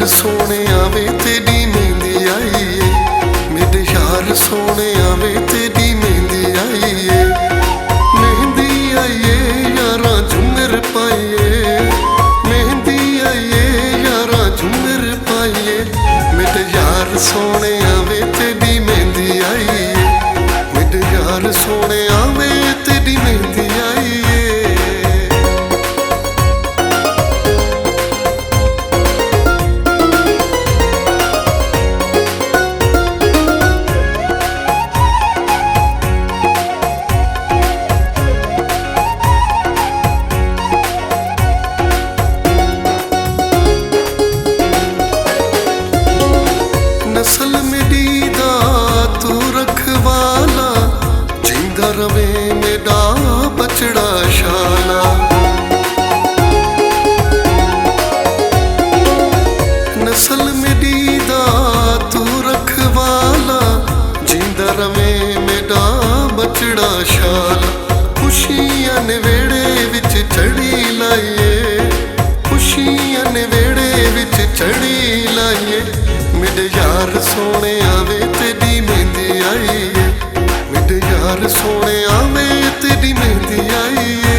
सोने आवे तेरी मेहंदी आई है, मेरे यार सोने आवे तेरी मेहंदी आई है। मेहंदी आई है यारा झूमर पाइए, मेहंदी आई है यारा झूमर पाइए। मेरे यार सोने आवे तेरी मेहंदी आई है, मेरे यार सोने आवे तेरी मेहंदी आई है। नस्ल मेरी दा तू रखवाला, जिंदा रवे मेरा बचड़ा शाला। नस्ल मेरी दा तू रखवाला, जिंदा रवे मेरा बचड़ा शाला। खुशियां ने वेड़े विच चढ़ी लाइए, खुशियां ने वेड़े विच चढ़ी लाइए। मेरे यार सोने आवे तेरी मेहंदी आई है, मेरे यार सोने आवे तेरी मेहंदी आई है।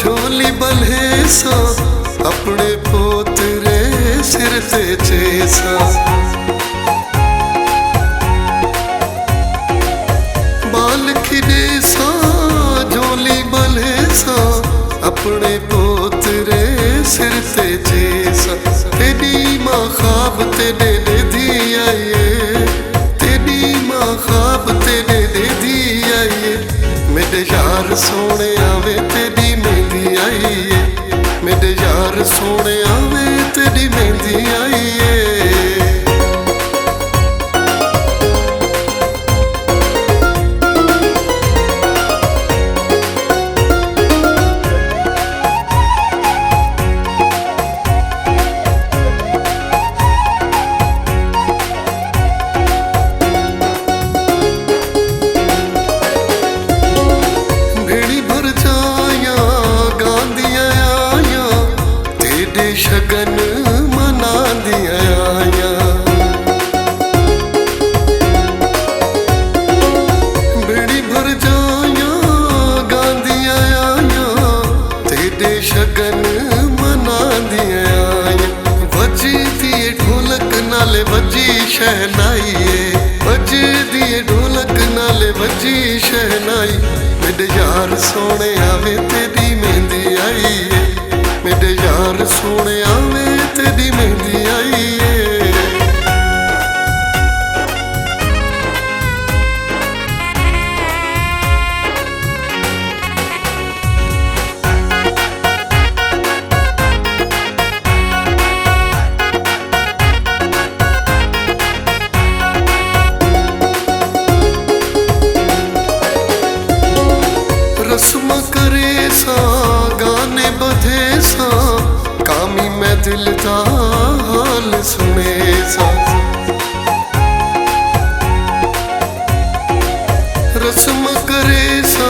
झोली बल्हेसा अपने पोतरे सिर ते चेसा। बाल खिडेसा झोली बल्हेसा अपने पोतरे सिर ते चेसा। तेरी माँ ख्वाब तेरे दे दी आई है, तेरी माँ ख्वाब तेरे दे दी आई है। मेरे यार सोने आवे तेरी मेहंदी आई है, मेरे यार सोने आवे तेरी मेहंदी आई है। शगन मना दिया आया, बेड़ी भर जाया गांधिया आया, तेरे शगन मना दिया आया। बजी दिए ढोलक नाले बजी शहनाई है, बजी दिए ढोलक नाले बजी शहनाई। मेरे यार सोने आवे तेरी मेहंदी आई है, मेरे यार सोने आवे तेरी मेहंदी आई है। रस्म करे सा गाने बधे सा, कामी मैं दिल दा हाल सुने सा। रस्म करे सा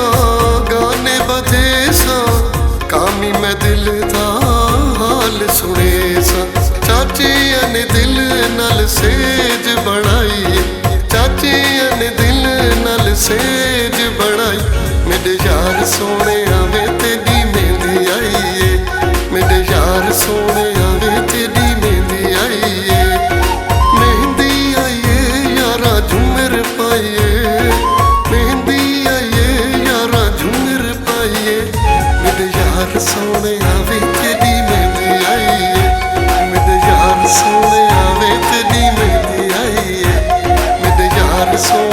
गाने बधे सा, कामी मैं दिल दा हाल सुने सा। चाचिया ने दिल नाल सेज बनाई, चाचिया ने दिल नाल सेज बनाई। मेरे यार सोने आवे तेरी मेहंदी आई है, मेरे यार सोने आवे तेरी मेहंदी आई है। मेहंदी आई है यारा झूमर पाइए, मेहंदी आई है यारा झूमर पाइए। मेरे यार सोने आवे तेरी मेहंदी आई है, मेरे यार सोने आवे तेरी मेहंदी आई है। मेरे यार सोने